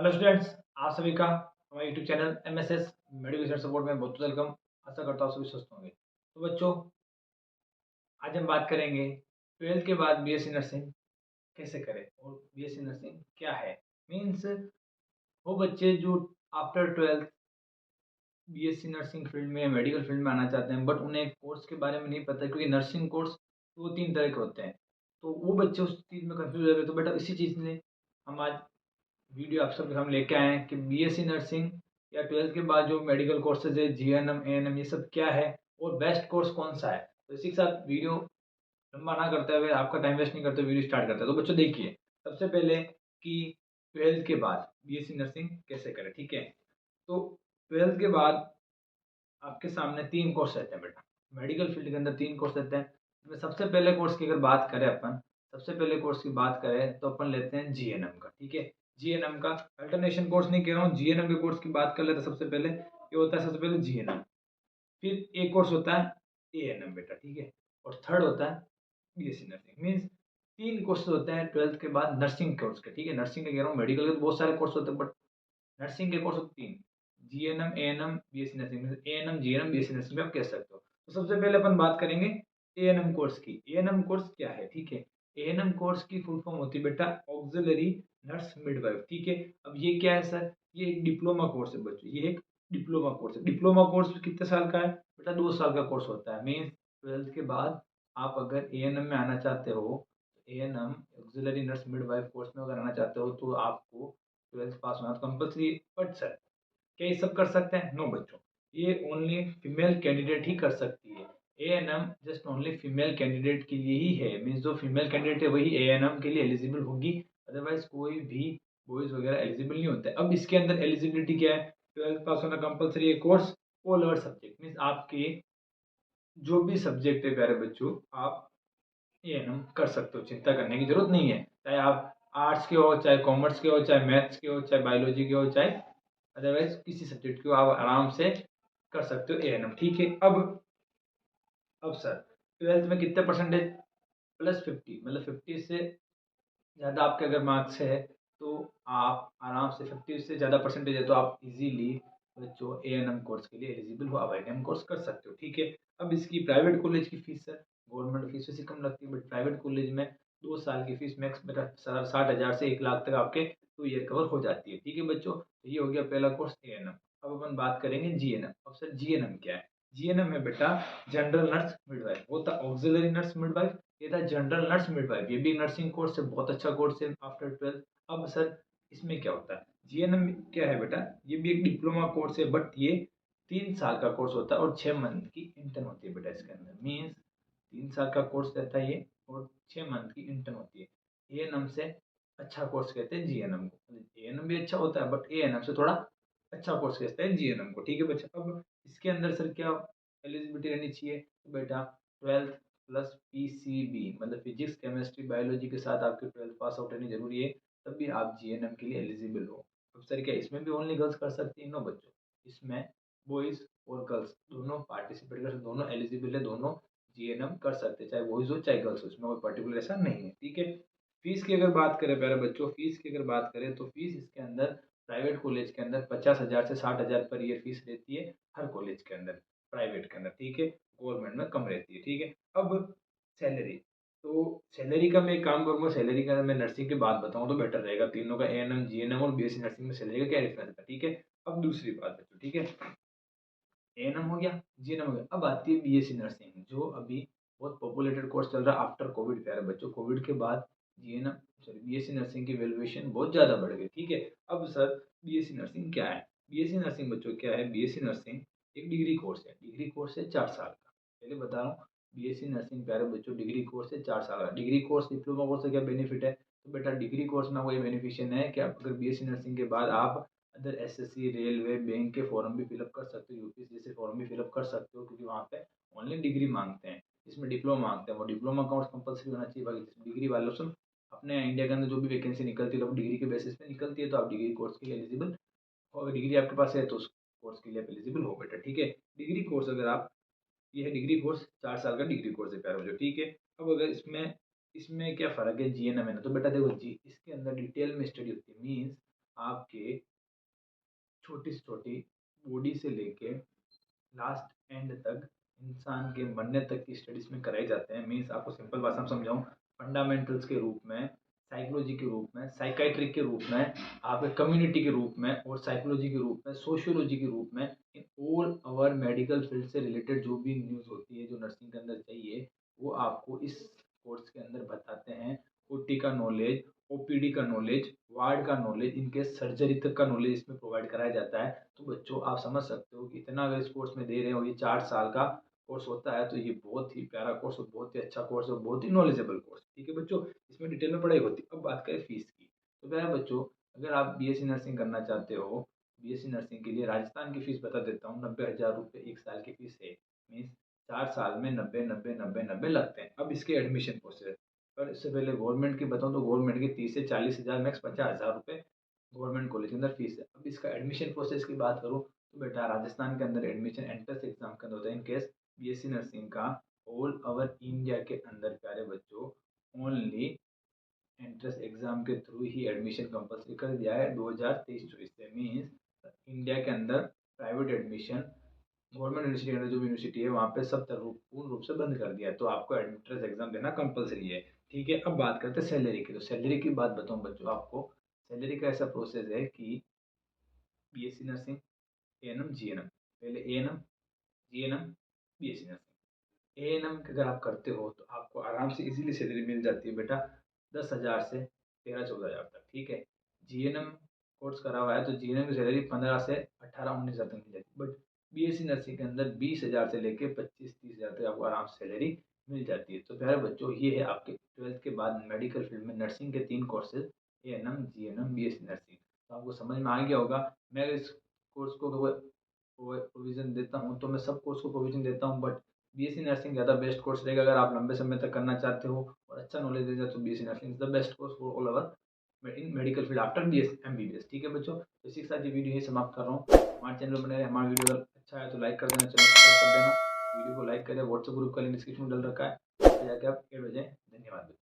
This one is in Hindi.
हेलो स्टूडेंट्स, आप सभी का हमारे YouTube channel MSS medical support में बहुत वेलकम। आशा करता हूँ सभी स्वस्थ होंगे। तो बच्चों, आज हम बात करेंगे ट्वेल्थ के बाद बीएससी नर्सिंग कैसे करें और बीएससी नर्सिंग क्या है। मीन्स वो बच्चे जो after twelfth BSc nursing field में मेडिकल फील्ड में आना चाहते हैं, बट उन्हें कोर्स के बारे में नहीं पता, क्योंकि नर्सिंग कोर्स दो तीन तरह के होते हैं। तो वो बच्चे उस चीज़ में कंफ्यूज हो रहे। तो बेटा इसी चीज़ में हम आज वीडियो आप सबके सामने लेके आए हैं कि बीएससी नर्सिंग या ट्वेल्थ के बाद जो मेडिकल कोर्सेज है, जीएनएम एएनएम, ये सब क्या है और बेस्ट कोर्स कौन सा है। तो इसी के साथ वीडियो लंबा ना करते हुए, आपका टाइम वेस्ट नहीं करते हुए वीडियो स्टार्ट करते हैं। तो बच्चों देखिए, सबसे पहले कि ट्वेल्थ के बाद बीएससी नर्सिंग कैसे करें। ठीक है, तो ट्वेल्थ के बाद आपके सामने तीन कोर्स रहते हैं बेटा। मेडिकल फील्ड के अंदर तीन कोर्स रहते हैं। इसमें सबसे पहले कोर्स की अगर बात करें अपन, सबसे पहले कोर्स की बात करें तो अपन लेते हैं जीएनएम का। ठीक है, जीएनएम का अल्टरनेशन कोर्स नहीं कह रहा हूँ, जीएनएम के कोर्स की बात कर लेते हैं। सबसे पहले ये होता है, सबसे पहले जीएनएम, फिर एक कोर्स होता है एएनएम बेटा। ठीक है, और थर्ड होता है बीएससी नर्सिंग। मीन्स तीन कोर्स होते हैं ट्वेल्थ के बाद नर्सिंग कोर्स के। ठीक है, नर्सिंग का कह रहा हूँ, मेडिकल के तो बहुत सारे कोर्स होते हैं, बट नर्सिंग के कोर्स होते तीन: जीएनएम एएनएम बीएससी नर्सिंग में। एएनएम जीएनएम बीएससी नर्सिंग में आप कह सकते हो। तो सबसे पहले अपन बात करेंगे एएनएम कोर्स की। एएनएम कोर्स क्या है? ठीक है, एएनएम कोर्स की फुल फॉर्म होती है बेटा ऑक्सिलरी नर्स मिडवाइफ। ठीक है, अब ये क्या है सर? ये एक डिप्लोमा कोर्स है बच्चों, ये एक डिप्लोमा कोर्स है। डिप्लोमा कोर्स कितने साल का है बेटा? 2 साल का कोर्स होता है। मीन्स ट्वेल्थ के बाद आप अगर एएनएम में आना चाहते हो, ANM auxiliary nurse midwife course में अगर आना चाहते हो, तो आपको ट्वेल्थ पास होना तो कंपल्सरी। बट सर, क्या ये सब कर सकते हैं? नो बच्चों, ये ओनली फीमेल कैंडिडेट ही कर सकती है। ANM just only female candidate के लिए ही है। मीन्स जो फीमेल कैंडिडेट है वही एएनएम के लिए एलिजिबल होगी, अदरवाइज कोई भी बॉयज वगैरह एलिजिबल नहीं होते। अब इसके अंदर एलिजिबिलिटी क्या है? ट्वेल्थ पास होना कंपल्सरी है। Course all over subject, means आपके जो भी सब्जेक्ट है प्यारे बच्चों, आप एएनएम कर सकते हो। चिंता करने की जरूरत नहीं है, चाहे आप आर्ट्स के हो, चाहे कॉमर्स के हो, चाहे मैथ्स के हो, चाहे बायोलॉजी के हो, चाहे अदरवाइज किसी सब्जेक्ट को आप आराम से कर सकते हो एएनएम। ठीक है, अब सर ट्वेल्थ में कितने परसेंटेज? +50, मतलब 50 से ज़्यादा आपके अगर मार्क्स है तो आप आराम से, 50 से ज़्यादा परसेंटेज है तो आप इजीली बच्चों एएनएम कोर्स के लिए एलिजिबल हो, आप एएनएम कोर्स कर सकते हो। ठीक है, अब इसकी प्राइवेट कॉलेज की फीस है, गवर्नमेंट फीस से कम लगती है, बट प्राइवेट कॉलेज में 2 साल की फीस मैक्स बेटा 60,000 से 1 लाख तक आपके 2 ईयर कवर हो जाती है। ठीक है बच्चों, तो ये हो गया पहला कोर्स एएनएम। अब अपन बात करेंगे जीएनएम। अब सर जीएनएम क्या है? जीएनएम है बेटा जनरल नर्स मिडवाइफ। वो था ऑक्सिलरी नर्स मिडवाइफ, ये था जनरल नर्स मिडवाइफ। ये भी नर्सिंग कोर्स है, बहुत अच्छा कोर्स है आफ्टर ट्वेल्थ। अब सर इसमें क्या होता है? जीएनएम क्या है बेटा? ये भी एक डिप्लोमा कोर्स है, बट ये 3 साल का कोर्स होता है और 6 मंथ की इंटर्न होती है बेटा इसके अंदर। मीन्स 3 साल का कोर्स रहता है ये, और 6 मंथ की इंटर्न होती है। एएनएम से अच्छा कोर्स कहते हैं जीएनएम को। एएनएम भी अच्छा होता है, बट एएनएम से थोड़ा अच्छा कोर्स कहते हैं जीएनएम को। ठीक है बच्चा, अब इसके अंदर सर क्या एलिजिबिलिटी रहनी चाहिए? तो बेटा ट्वेल्थ प्लस पीसीबी, मतलब फिजिक्स केमिस्ट्री बायोलॉजी के साथ आपके ट्वेल्थ पास आउट रहनी जरूरी है, तभी आप जीएनएम के लिए एलिजिबल हो। अब सर क्या इसमें भी ओनली गर्ल्स कर सकती है? नो बच्चों, इसमें बॉयज और गर्ल्स दोनों पार्टिसिपेट कर सकते, दोनों एलिजिबल है, दोनों जीएनएम कर सकते हैं, चाहे बॉयज हो चाहे गर्ल्स हो, इसमें कोई पर्टिकुलर ऐसा नहीं है। ठीक है, फीस की अगर बात करें प्यारे बच्चों, फीस की अगर बात करें तो फीस इसके अंदर प्राइवेट कॉलेज के अंदर 50,000 से 60,000 पर ईयर फीस रहती है हर कॉलेज के अंदर, प्राइवेट के अंदर। ठीक है, गवर्नमेंट में कम रहती है। ठीक है, अब सैलरी, तो सैलरी का मैं एक काम करूंगा, सैलरी का मैं नर्सिंग की बात बताऊं तो बेटर रहेगा। तीनों का एएनएम जीएनएम और बीएससी नर्सिंग में सैलरी का क्या डिफरेंस है। ठीक है, अब दूसरी बात बच्चों, ठीक है, एएनएम हो गया, जीएनएम हो गया। अब आती है बीएससी नर्सिंग, जो अभी बहुत पॉपुलेटेड कोर्स चल रहा है आफ्टर कोविड। प्यारे बच्चों, कोविड के बाद जीएनएम सॉरी बीएससी नर्सिंग की वैल्यूएशन बहुत ज़्यादा बढ़ गई। ठीक है, अब सर बीएससी नर्सिंग क्या है? बीएससी नर्सिंग बच्चों क्या है? बीएससी नर्सिंग एक डिग्री कोर्स है। डिग्री कोर्स है 4 साल का। पहले बता रहा हूँ, बीएससी नर्सिंग प्यारे बच्चों डिग्री कोर्स है 4 साल का। डिग्री कोर्स डिप्लोमा कोर्स से क्या बेनिफिट है? तो बेटा डिग्री कोर्स में वो ये बेनिफिशियन है कि आप अगर बीएससी नर्सिंग के बाद आप अदर एसएससी रेलवे बैंक के फॉर्म भी फिलअप कर सकते हो, यूपीएससी जैसे फॉर्म भी फिलअप कर सकते हो, क्योंकि वहाँ पे ओनली डिग्री मांगते हैं, इसमें डिप्लोमा मांगते हैं। वो डिप्लोमा कोर्स कंपलसरी होना चाहिए। बाकी डिग्री वालों से अपने इंडिया के अंदर जो भी वैकेंसी निकलती है वो डिग्री के बेसिस पे निकलती है, तो आप डिग्री कोर्स के लिए एलिजिबल हो। अगर डिग्री आपके पास है तो उस कोर्स के लिए आप एलिजिबल हो बेटा। ठीक है, डिग्री कोर्स अगर आप, ये है डिग्री कोर्स, 4 साल का डिग्री कोर्स है प्यारे बच्चों। ठीक है, अब अगर इसमें इसमें क्या फ़र्क है जीएनएम में? तो बेटा देखो जी, इसके अंदर डिटेल में स्टडी होती है। मीन्स आपके छोटी से छोटी बॉडी से लेके लास्ट एंड तक इंसान के मरने तक की स्टडीज में कराए जाते हैं। मीन्स आपको सिंपल भाषा में समझाऊं, फंडामेंटल्स के रूप में, साइकोलॉजी के रूप में, साइकाइट्रिक के रूप में, आपके कम्युनिटी के रूप में और साइकोलॉजी के रूप में, सोशियोलॉजी के रूप में, in all our medical field से रिलेटेड जो भी न्यूज़ होती है जो नर्सिंग के अंदर चाहिए वो आपको इस कोर्स के अंदर बताते हैं। ओटी का नॉलेज, ओपीडी का नॉलेज, वार्ड का नॉलेज, इनके सर्जरी तक का नॉलेज इसमें प्रोवाइड कराया जाता है। तो बच्चों आप समझ सकते हो कि इतना अगर इस कोर्स में दे रहे हो, ये 4 साल का कोर्स होता है, तो ये बहुत ही प्यारा कोर्स और बहुत ही अच्छा कोर्स और बहुत ही नॉलेजेबल कोर्स। ठीक है बच्चों, इसमें डिटेल में पढ़ाई होती है। अब बात करें फीस की, तो प्यारे बच्चों अगर आप बीएससी नर्सिंग करना चाहते हो, बीएससी नर्सिंग के लिए राजस्थान की फीस बता देता हूँ, 90,000 रुपये 1 साल की फीस है। मीन्स 4 साल में 90 लगते हैं। अब इसके एडमिशन प्रोसेस, पर इससे पहले गवर्नमेंट की बताऊँ तो गवर्नमेंट की 30 से 40 हज़ार, मैक्स 50,000 रुपये गवर्नमेंट कॉलेज के अंदर फीस है। अब इसका एडमिशन प्रोसेस की बात करूँ तो बेटा राजस्थान के अंदर एडमिशन एंट्रेंस एग्जाम के अंदर होता है। इन केस बीएससी नर्सिंग का ऑल ओवर इंडिया के अंदर प्यारे बच्चों ओनली एंट्रेंस एग्जाम के थ्रू ही एडमिशन कंपल्सरी कर दिया है 2023-24 से। मीन्स इंडिया के अंदर प्राइवेट एडमिशन गवर्नमेंट यूनिवर्सिटी के अंदर जो भी यूनिवर्सिटी है वहाँ पे सब पूर्ण रूप से बंद कर दिया है। तो आपको एंट्रेंस एग्जाम देना कंपलसरी है। ठीक है, अब बात करते हैं सैलरी की। तो सैलरी की बात बताऊँ बच्चों आपको, सैलरी का ऐसा प्रोसेस है कि बीएससी नर्सिंग, एएनएम, जीएनएम, पहले ANM, GNM, BSc nursing. ANM अगर आप करते हो तो आपको आराम से इजीली सैलरी मिल जाती है बेटा 10,000 से 13-14 हज़ार तक। ठीक है, जीएनएम कोर्स करा हुआ है तो जीएनएम की सैलरी 15 से 18-19 हज़ार तक मिल जाती है। बट बीएससी नर्सिंग के अंदर 20,000 से लेकर 25-30 हज़ार तक आपको आराम से सैलरी मिल जाती है। तो प्यारे बच्चों ये है आपके 12th के बाद मेडिकल फील्ड में नर्सिंग के 3 courses, ANM, GNM, BSc nursing. तो आपको समझ में आ गया होगा। मैं इस कोर्स को प्रोविज़न देता हूँ तो मैं सब कोर्स को प्रोविज़न देता हूँ, बट बीएससी नर्सिंग ज़्यादा बेस्ट कोर्स रहेगा। अगर आप लंबे समय तक करना चाहते हो और अच्छा नॉलेज देगा तो BSc nursing is the best course for all over in medical field after BS MBBS. ठीक है बच्चों, तो इसी के साथ ये वीडियो यही समाप्त कर रहा हूँ। हमारे चैनल पर बने रहे। हमारा वीडियो अगर अच्छा है तो लाइक कर देना, चैनल सब्सक्राइब कर देना, वीडियो को लाइक करें। व्हाट्सएप ग्रुप का लिंक डिस्क्रिप्शन में डल रखा है, जाके आप ऐड हो जाए। धन्यवाद।